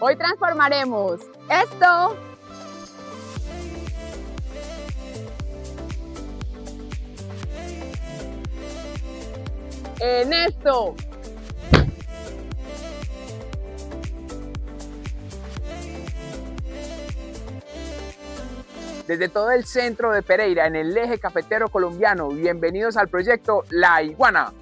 Hoy transformaremos esto en esto. Desde todo el centro de Pereira, en el eje cafetero colombiano, bienvenidos al proyecto La Iguana.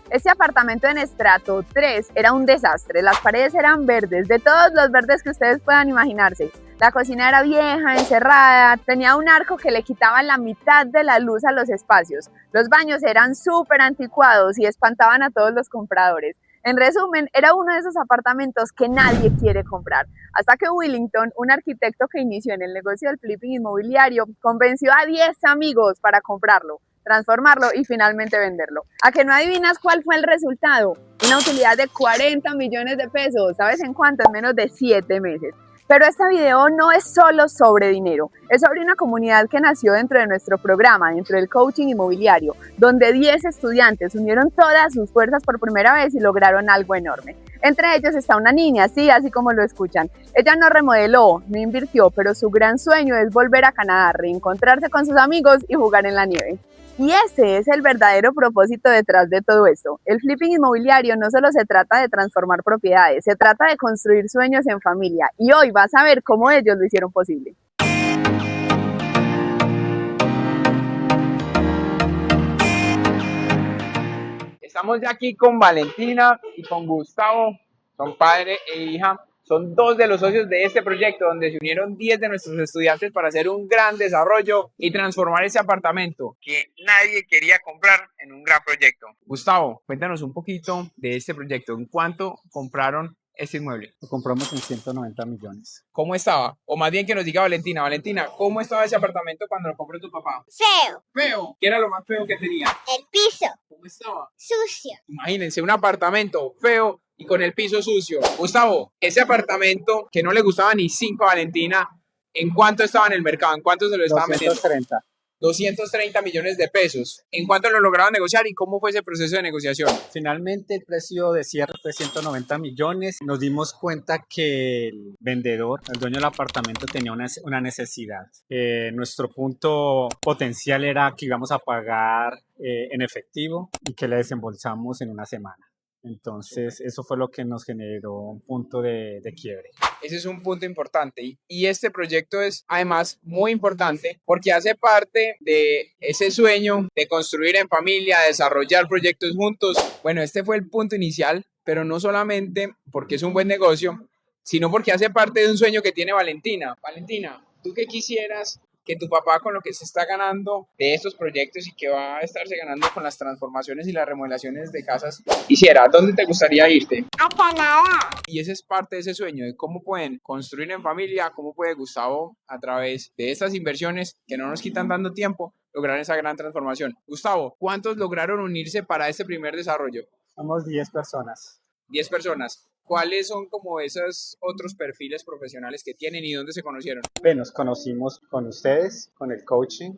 Este apartamento en estrato 3 era un desastre, las paredes eran verdes, de todos los verdes que ustedes puedan imaginarse. La cocina era vieja, encerrada, tenía un arco que le quitaba la mitad de la luz a los espacios. Los baños eran súper anticuados y espantaban a todos los compradores. En resumen, era uno de esos apartamentos que nadie quiere comprar. Hasta que Willington, un arquitecto que inició en el negocio del flipping inmobiliario, convenció a 10 amigos para comprarlo, transformarlo y finalmente venderlo. ¿A que no adivinas cuál fue el resultado? Una utilidad de 40 millones de pesos. ¿Sabes en cuánto? En menos de 7 meses. Pero este video no es solo sobre dinero, es sobre una comunidad que nació dentro de nuestro programa, dentro del coaching inmobiliario, donde 10 estudiantes unieron todas sus fuerzas por primera vez y lograron algo enorme. Entre ellos está una niña, sí, así como lo escuchan. Ella no remodeló, no invirtió, pero su gran sueño es volver a Canadá, reencontrarse con sus amigos y jugar en la nieve. Y ese es el verdadero propósito detrás de todo esto. El flipping inmobiliario no solo se trata de transformar propiedades, se trata de construir sueños en familia. Y hoy vas a ver cómo ellos lo hicieron posible. Estamos ya aquí con Valentina y con Gustavo, son padre e hija. Son dos de los socios de este proyecto donde se unieron 10 de nuestros estudiantes para hacer un gran desarrollo y transformar ese apartamento que nadie quería comprar en un gran proyecto. Gustavo, cuéntanos un poquito de este proyecto. ¿En cuánto compraron este inmueble? Lo compramos en 190 millones. ¿Cómo estaba? O más bien que nos diga Valentina. Valentina, ¿cómo estaba ese apartamento cuando lo compró tu papá? Feo. Feo. ¿Qué era lo más feo que tenía? El piso. ¿Cómo estaba? Sucio. Imagínense, un apartamento feo y con el piso sucio. Gustavo, ese apartamento que no le gustaba ni 5 a Valentina, ¿en cuánto estaba en el mercado? ¿En cuánto se lo estaban vendiendo? 230 millones de pesos. ¿En cuánto lo lograron negociar y cómo fue ese proceso de negociación? Finalmente el precio de cierre fue 190 millones. Nos dimos cuenta que el vendedor, el dueño del apartamento, tenía una necesidad. Nuestro punto potencial era que íbamos a pagar en efectivo y que le desembolsamos en una semana. Entonces, eso fue lo que nos generó un punto de quiebre. Ese es un punto importante y este proyecto es además muy importante porque hace parte de ese sueño de construir en familia, desarrollar proyectos juntos. Bueno, este fue el punto inicial, pero no solamente porque es un buen negocio, sino porque hace parte de un sueño que tiene Valentina. Valentina, ¿tú qué quisieras que tu papá, con lo que se está ganando de estos proyectos y que va a estarse ganando con las transformaciones y las remodelaciones de casas, hiciera? ¿Dónde te gustaría irte? A Canadá. Y ese es parte de ese sueño, de cómo pueden construir en familia, cómo puede Gustavo, a través de estas inversiones que no nos quitan dando tiempo, lograr esa gran transformación. Gustavo, ¿cuántos lograron unirse para este primer desarrollo? Somos 10 personas. 10 personas. ¿Cuáles son como esos otros perfiles profesionales que tienen y dónde se conocieron? Nos conocimos con ustedes, con el coaching.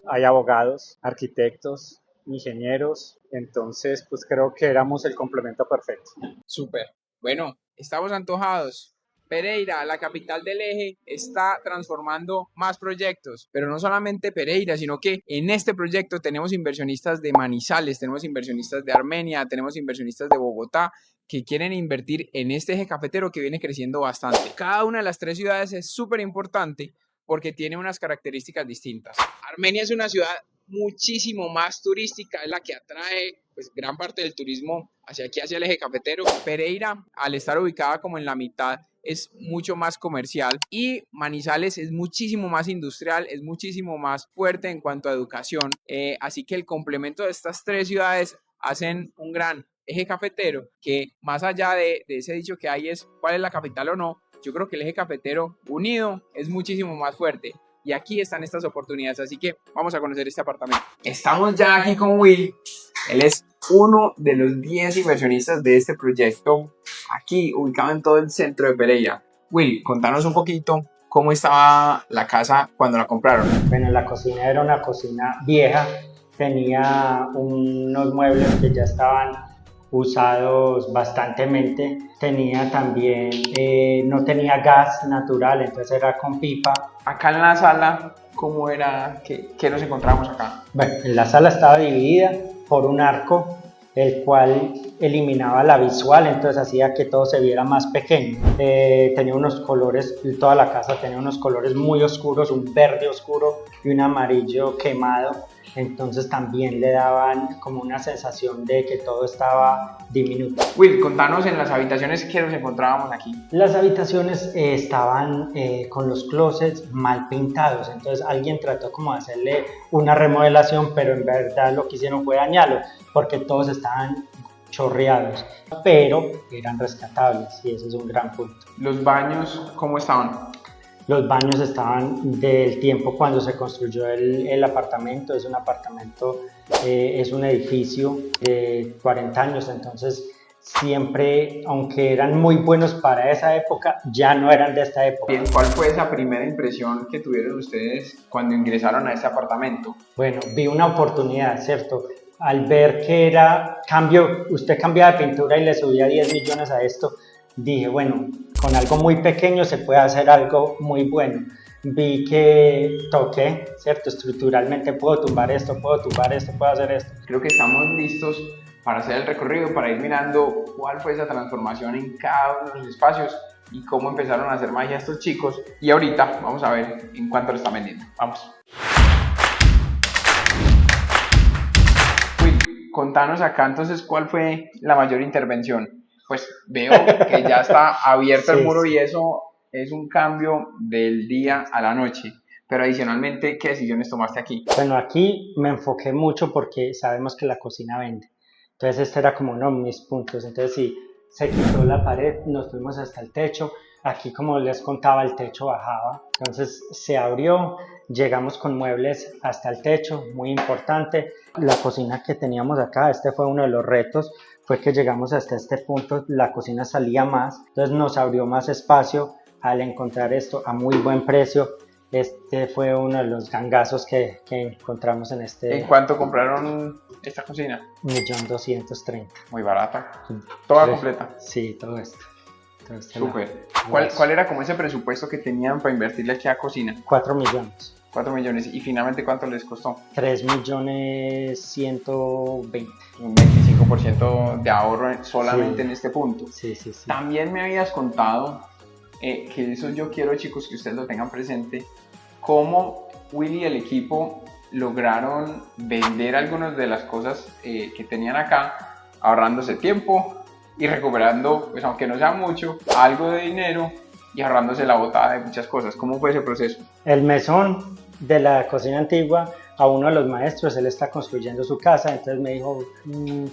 Hay abogados, arquitectos, ingenieros. Entonces, pues creo que éramos el complemento perfecto. Súper. Bueno, estamos antojados. Pereira, la capital del eje, está transformando más proyectos, pero no solamente Pereira, sino que en este proyecto tenemos inversionistas de Manizales, tenemos inversionistas de Armenia, tenemos inversionistas de Bogotá que quieren invertir en este eje cafetero que viene creciendo bastante. Cada una de las 3 ciudades es súper importante porque tiene unas características distintas. Armenia es una ciudad muchísimo más turística, es la que atrae pues gran parte del turismo hacia aquí, hacia el eje cafetero. Pereira, al estar ubicada como en la mitad, es mucho más comercial y Manizales es muchísimo más industrial, es muchísimo más fuerte en cuanto a educación. Así que el complemento de estas 3 ciudades hacen un gran eje cafetero que, más allá de ese dicho que hay es cuál es la capital o no, yo creo que el eje cafetero unido es muchísimo más fuerte. Y aquí están estas oportunidades, así que vamos a conocer este apartamento. Estamos ya aquí con Will. Él es uno de los 10 inversionistas de este proyecto, aquí ubicado en todo el centro de Pereira. Will, contanos un poquito cómo estaba la casa cuando la compraron. Bueno, la cocina era una cocina vieja, tenía unos muebles que ya estaban usados bastantemente. Tenía también, no tenía gas natural, entonces era con pipa. Acá en la sala, ¿cómo era? ¿Qué nos encontramos acá? Bueno, la sala estaba dividida por un arco, el cual eliminaba la visual, entonces hacía que todo se viera más pequeño. Tenía unos colores, toda la casa tenía unos colores muy oscuros, un verde oscuro y un amarillo quemado, entonces también le daban como una sensación de que todo estaba diminuto. Will, contanos en las habitaciones que nos encontrábamos aquí. Las habitaciones estaban con los closets mal pintados, entonces alguien trató como de hacerle una remodelación, pero en verdad lo que hicieron fue dañarlo, porque todos estaban chorreados, pero eran rescatables y ese es un gran punto. ¿Los baños cómo estaban? Los baños estaban del tiempo cuando se construyó el apartamento, es un apartamento, es un edificio de 40 años, entonces siempre, aunque eran muy buenos para esa época, ya no eran de esta época. Bien, ¿cuál fue esa primera impresión que tuvieron ustedes cuando ingresaron a ese apartamento? Bueno, vi una oportunidad, ¿cierto? Al ver que usted cambiaba de pintura y le subía 10 millones a esto, dije, bueno, con algo muy pequeño se puede hacer algo muy bueno. Vi que toqué, ¿cierto? Estructuralmente puedo tumbar esto, puedo hacer esto. Creo que estamos listos para hacer el recorrido, para ir mirando cuál fue esa transformación en cada uno de los espacios y cómo empezaron a hacer magia estos chicos. Y ahorita vamos a ver en cuánto lo están vendiendo. Vamos. Contanos acá entonces cuál fue la mayor intervención. Pues veo que ya está abierto el muro y eso es un cambio del día a la noche. Pero adicionalmente, ¿qué decisiones tomaste aquí? Bueno, aquí me enfoqué mucho porque sabemos que la cocina vende. Entonces este era como uno de mis puntos. Entonces sí, se quitó la pared, nos fuimos hasta el techo. Aquí, como les contaba, el techo bajaba. Entonces se abrió, llegamos con muebles hasta el techo, muy importante. La cocina que teníamos acá, este fue uno de los retos, fue que llegamos hasta este punto, la cocina salía más, entonces nos abrió más espacio al encontrar esto a muy buen precio. Este fue uno de los gangazos que encontramos en este. ¿En cuánto compraron esta cocina? 1.230.000. Muy barata. ¿Toda completa? Sí, todo esto. Súper. ¿Cuál era como ese presupuesto que tenían para invertirle aquí a cocina? 4 millones. 4 millones. ¿Y finalmente cuánto les costó? 3.120.000. Un 25% de ahorro solamente en este punto. Sí. También me habías contado, que eso yo quiero, chicos, que ustedes lo tengan presente, cómo Willy y el equipo lograron vender algunas de las cosas que tenían acá, ahorrándose tiempo y recuperando, pues aunque no sea mucho, algo de dinero y ahorrándose la botada de muchas cosas. ¿Cómo fue ese proceso? El mesón de la cocina antigua, a uno de los maestros, él está construyendo su casa, entonces me dijo,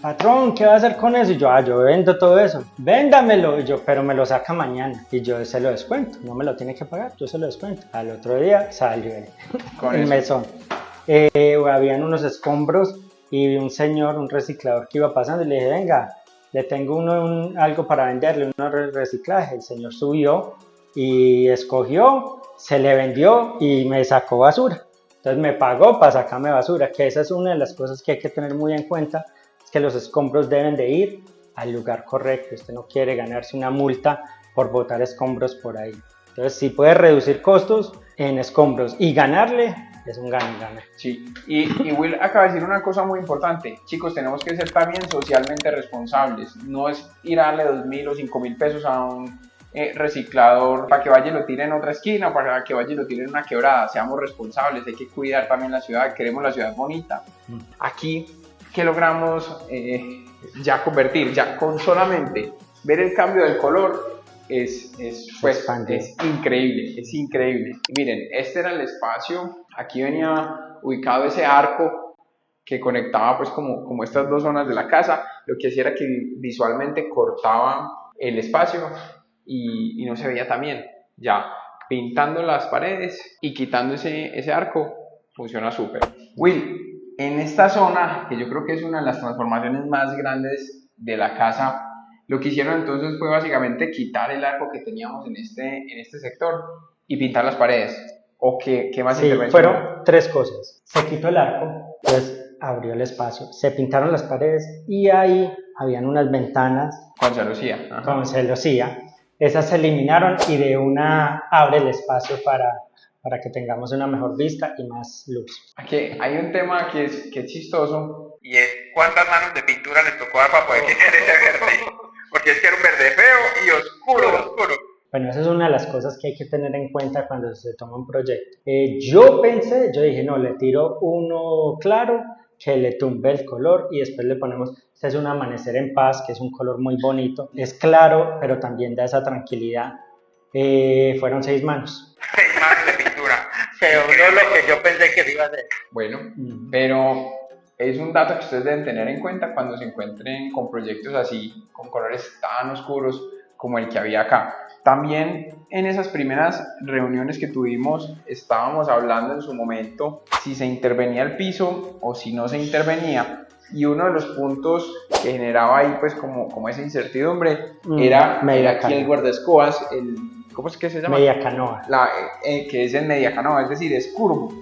patrón, ¿qué va a hacer con eso? Y yo vendo todo eso, véndamelo. Y yo, pero me lo saca mañana. Y yo se lo descuento, no me lo tiene que pagar, yo se lo descuento. Al otro día salió el mesón. Habían unos escombros y vi un señor, un reciclador que iba pasando y le dije, venga, le tengo algo para venderle, un reciclaje. El señor subió y escogió, se le vendió y me sacó basura. Entonces me pagó para sacarme basura, que esa es una de las cosas que hay que tener muy en cuenta, es que los escombros deben de ir al lugar correcto. Usted no quiere ganarse una multa por botar escombros por ahí. Entonces, si puede reducir costos en escombros y ganarle, es un gana-gana. Sí, y Will acaba de decir una cosa muy importante. Chicos, tenemos que ser también socialmente responsables. No es ir a darle 2.000 o 5.000 pesos a un reciclador para que vaya y lo tire en otra esquina, para que vaya y lo tire en una quebrada. Seamos responsables, hay que cuidar también la ciudad, queremos la ciudad bonita. Aquí, ¿qué logramos ya convertir? Ya con solamente ver el cambio del color es increíble, es increíble. Y miren, este era el espacio, aquí venía ubicado ese arco que conectaba pues como estas dos zonas de la casa. Lo que hacía era que visualmente cortaba el espacio y no se veía tan bien. Ya pintando las paredes y quitando ese arco, funciona súper. Will, en esta zona, que yo creo que es una de las transformaciones más grandes de la casa, lo que hicieron entonces fue básicamente quitar el arco que teníamos en este sector y pintar las paredes. ¿O qué más intervención? Fueron 3 cosas. Se quitó el arco, entonces abrió el espacio. Se pintaron las paredes y ahí habían unas ventanas Con celosía. Ajá. con celosía. Esas se eliminaron y de una abre el espacio para que tengamos una mejor vista y más luz. Aquí hay un tema que es chistoso y es cuántas manos de pintura le tocó dar para poder quitar ese verde. Porque es que era un verde feo y oscuro. Bueno, esa es una de las cosas que hay que tener en cuenta cuando se toma un proyecto. Yo dije, no, le tiro uno claro, que le tumbe el color y después le ponemos, este es un amanecer en paz, que es un color muy bonito, es claro, pero también da esa tranquilidad. Fueron 6 manos. 6 manos de pintura. Pero no lo que yo pensé que se iba a hacer. Bueno, pero es un dato que ustedes deben tener en cuenta cuando se encuentren con proyectos así, con colores tan oscuros como el que había acá. También en esas primeras reuniones que tuvimos estábamos hablando en su momento si se intervenía el piso o si no se intervenía, y uno de los puntos que generaba ahí pues como esa incertidumbre era aquí el guardaescobas, ¿cómo es que se llama? Media canoa. Que es en media canoa, es decir, es curvo.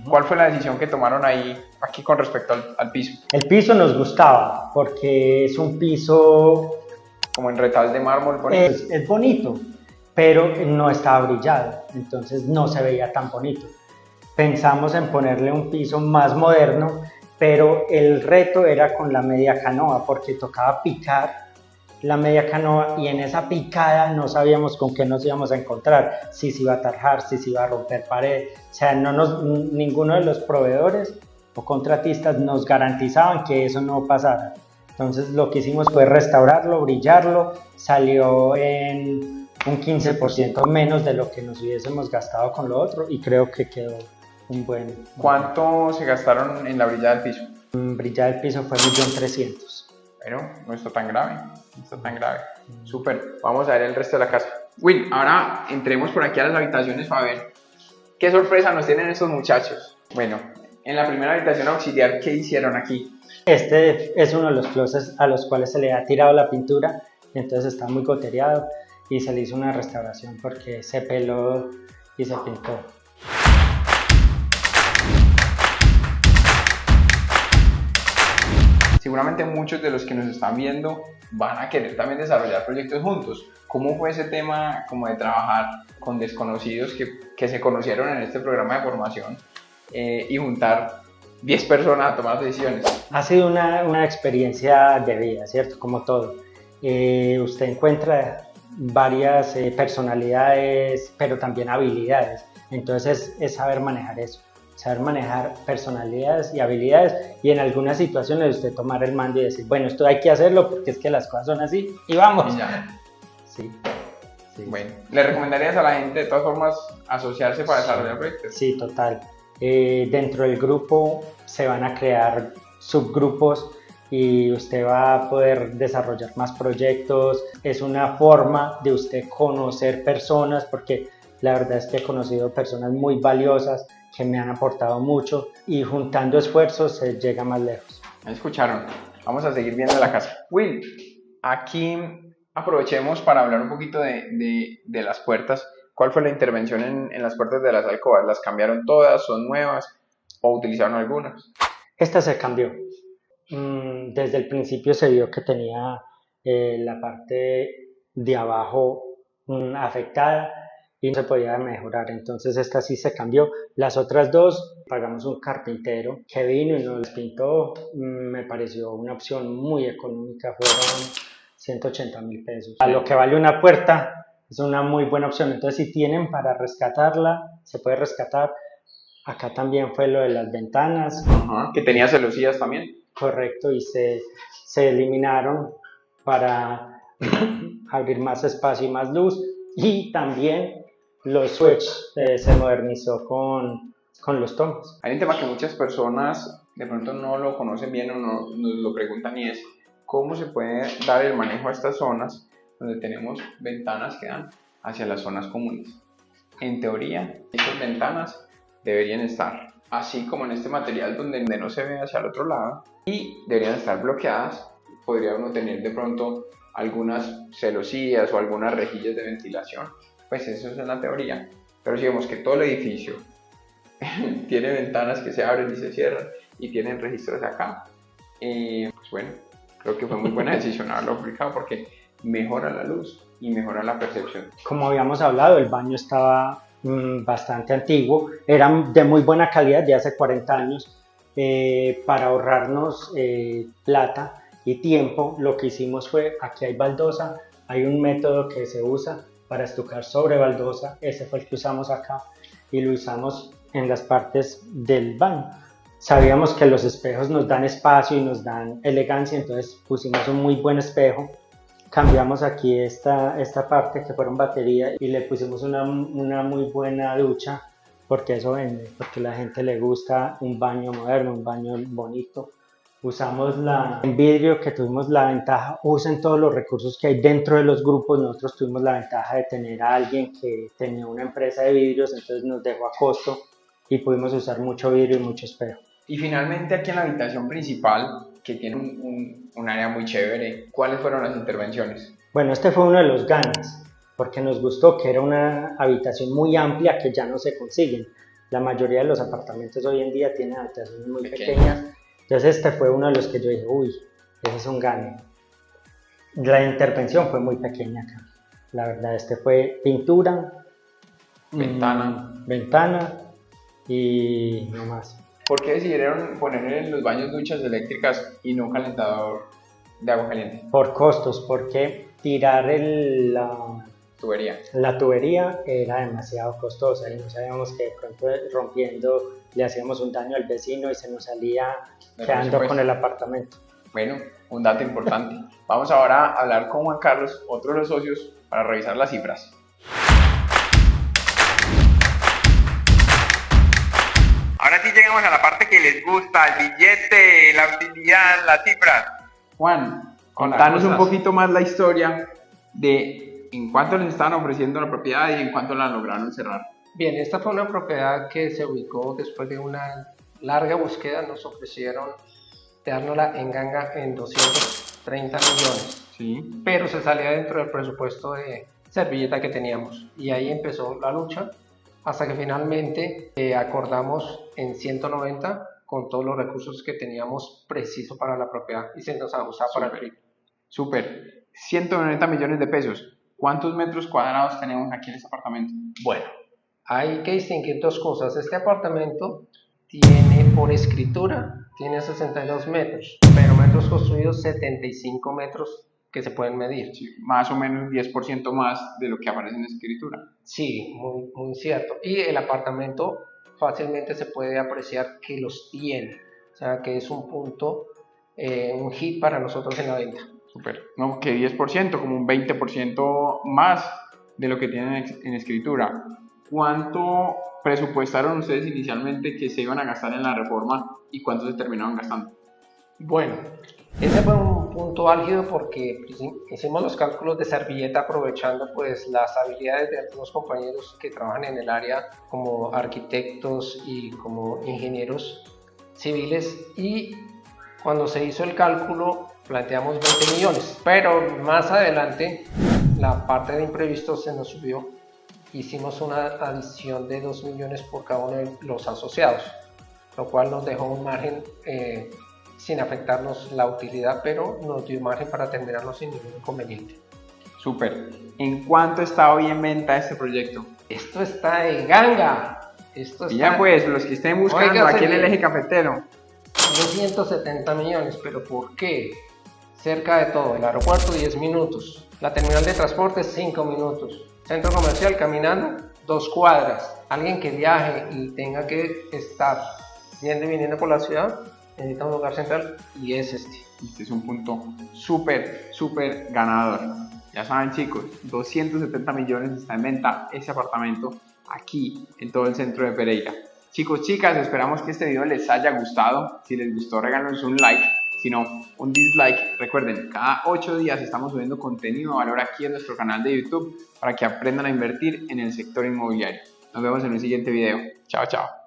¿Cuál fue la decisión que tomaron ahí aquí con respecto al piso? El piso nos gustaba porque es un piso Como en retal de mármol bonito. es bonito, pero no estaba brillado, entonces no se veía tan bonito. Pensamos en ponerle un piso más moderno, pero el reto era con la media canoa, porque tocaba picar la media canoa y en esa picada no sabíamos con qué nos íbamos a encontrar, si se iba a tarjar, si se iba a romper pared. O sea, ninguno de los proveedores o contratistas nos garantizaban que eso no pasara. Entonces lo que hicimos fue restaurarlo, brillarlo, salió en un 15% menos de lo que nos hubiésemos gastado con lo otro y creo que quedó un buen... ¿Cuánto se gastaron en la brillada del piso? Brillar el piso fue 1.300.000. Pero no está tan grave, Súper, vamos a ver el resto de la casa. Will, ahora entremos por aquí a las habitaciones para ver qué sorpresa nos tienen estos muchachos. Bueno, en la primera habitación auxiliar, ¿qué hicieron aquí? Este es uno de los closets a los cuales se le ha tirado la pintura, entonces está muy gotereado y se le hizo una restauración porque se peló y se pintó. Seguramente muchos de los que nos están viendo van a querer también desarrollar proyectos juntos. ¿Cómo fue ese tema como de trabajar con desconocidos que se conocieron en este programa de formación y juntar 10 personas a tomar decisiones? Ha sido una experiencia de vida, ¿cierto? Como todo. Usted encuentra varias personalidades, pero también habilidades. Entonces es saber manejar eso, saber manejar personalidades y habilidades y en algunas situaciones usted tomar el mando y decir, bueno, esto hay que hacerlo porque es que las cosas son así y vamos. Y ya. Sí. Bueno, ¿le recomendarías a la gente de todas formas asociarse para desarrollar proyectos? Sí, total. Dentro del grupo se van a crear subgrupos y usted va a poder desarrollar más proyectos. Es una forma de usted conocer personas, porque la verdad es que he conocido personas muy valiosas que me han aportado mucho y juntando esfuerzos se llega más lejos. ¿Me escucharon? Vamos a seguir viendo la casa. Will, aquí aprovechemos para hablar un poquito de las puertas. ¿Cuál fue la intervención en las puertas de las alcobas? ¿Las cambiaron todas? ¿Son nuevas? ¿O utilizaron algunas? Esta se cambió. Desde el principio se vio que tenía la parte de abajo afectada y no se podía mejorar, entonces esta sí se cambió. Las otras dos pagamos un carpintero que vino y nos las pintó. Me pareció una opción muy económica, fueron 180.000 pesos. A lo que vale una puerta es una muy buena opción, entonces si tienen para rescatarla, se puede rescatar. Acá también fue lo de las ventanas. Ajá, que tenía celosías también. Correcto, y se eliminaron para abrir más espacio y más luz. Y también los switches se modernizó con los tomos. Hay un tema que muchas personas de pronto no lo conocen bien o no nos lo preguntan, y es cómo se puede dar el manejo a estas zonas donde tenemos ventanas que dan hacia las zonas comunes. En teoría, estas ventanas deberían estar así como en este material donde no se ve hacia el otro lado y deberían estar bloqueadas. Podría uno tener de pronto algunas celosías o algunas rejillas de ventilación, pues eso es una teoría. Pero si vemos que todo el edificio tiene ventanas que se abren y se cierran, y tienen registros acá. Pues bueno, creo que fue muy buena decisión haberlo publicado porque mejora la luz y mejora la percepción. Como habíamos hablado, el baño estaba bastante antiguo, era de muy buena calidad, de hace 40 años. Para ahorrarnos plata y tiempo, lo que hicimos fue, aquí hay baldosa, hay un método que se usa para estucar sobre baldosa, ese fue el que usamos acá y lo usamos en las partes del baño. Sabíamos que los espejos nos dan espacio y nos dan elegancia, entonces pusimos un muy buen espejo. Cambiamos aquí esta parte que fueron batería y le pusimos una muy buena ducha, porque eso vende, porque a la gente le gusta un baño moderno, un baño bonito. Usamos en vidrio, que tuvimos la ventaja, usen todos los recursos que hay dentro de los grupos. Nosotros tuvimos la ventaja de tener a alguien que tenía una empresa de vidrios, entonces nos dejó a costo y pudimos usar mucho vidrio y mucho espejo. Y finalmente aquí en la habitación principal, que tiene un área muy chévere, ¿cuáles fueron las intervenciones? Bueno, este fue uno de los ganes, porque nos gustó que era una habitación muy amplia que ya no se consiguen. La mayoría de los apartamentos hoy en día tienen habitaciones muy pequeñas. Entonces este fue uno de los que yo dije, uy, ese es un gane. La intervención fue muy pequeña acá. La verdad, este fue pintura, ventana y no más. ¿Por qué decidieron poner en los baños duchas eléctricas y no calentador de agua caliente? Por costos, porque tirar la tubería era demasiado costosa y no sabíamos que de pronto rompiendo le hacíamos un daño al vecino y se nos salía quedando con el apartamento. Bueno, un dato importante. Vamos ahora a hablar con Juan Carlos, otro de los socios, para revisar las cifras. Ahora sí llegamos a la parte que les gusta, el billete, la utilidad, la cifra. Juan, contanos un poquito más la historia de en cuánto les estaban ofreciendo la propiedad y en cuánto la lograron cerrar. Bien, esta fue una propiedad que se ubicó después de una larga búsqueda. Nos ofrecieron dárnosla en ganga en 230 millones, Sí. pero se salía dentro del presupuesto de servilleta que teníamos y ahí empezó la lucha hasta que finalmente acordamos en 190 con todos los recursos que teníamos preciso para la propiedad y se nos ajustaba para el PIB. Súper. 190 millones de pesos. ¿Cuántos metros cuadrados tenemos aquí en este apartamento? Bueno, hay que distinguir dos cosas. Este apartamento tiene por escritura, tiene 62 metros, pero metros construidos 75 metros que se pueden medir. Sí, más o menos 10% más de lo que aparece en la escritura. Sí, muy, muy cierto. Y el apartamento fácilmente se puede apreciar que los tiene, o sea que es un punto, un hit para nosotros en la venta. Súper. No, que 10%, como un 20% más de lo que tienen en escritura. ¿Cuánto presupuestaron ustedes inicialmente que se iban a gastar en la reforma y cuánto se terminaron gastando? Bueno, ese fue un punto álgido porque hicimos los cálculos de servilleta aprovechando pues las habilidades de algunos compañeros que trabajan en el área como arquitectos y como ingenieros civiles, y cuando se hizo el cálculo planteamos 20 millones, pero más adelante la parte de imprevistos se nos subió. Hicimos una adición de 2 millones por cada uno de los asociados, lo cual nos dejó un margen sin afectarnos la utilidad, pero nos dio margen para terminarlo sin ningún inconveniente. Súper. ¿En cuánto está hoy en venta este proyecto? Esto está de ganga. Esto Y ya pues, los que estén buscando aquí en el eje cafetero. 270 millones, pero ¿por qué? Cerca de todo, el aeropuerto 10 minutos, la terminal de transporte 5 minutos, centro comercial caminando 2 cuadras. Alguien que viaje y tenga que estar yendo y viniendo por la ciudad necesita un lugar central y es este. Este es un punto súper ganador. Ya saben chicos, 270 millones está en venta ese apartamento aquí en todo el centro de Pereira. Chicos, chicas, esperamos que este video les haya gustado. Si les gustó, regálenos un like. Si no, un dislike. Recuerden, cada 8 días estamos subiendo contenido de valor aquí en nuestro canal de YouTube para que aprendan a invertir en el sector inmobiliario. Nos vemos en un siguiente video. Chao, chao.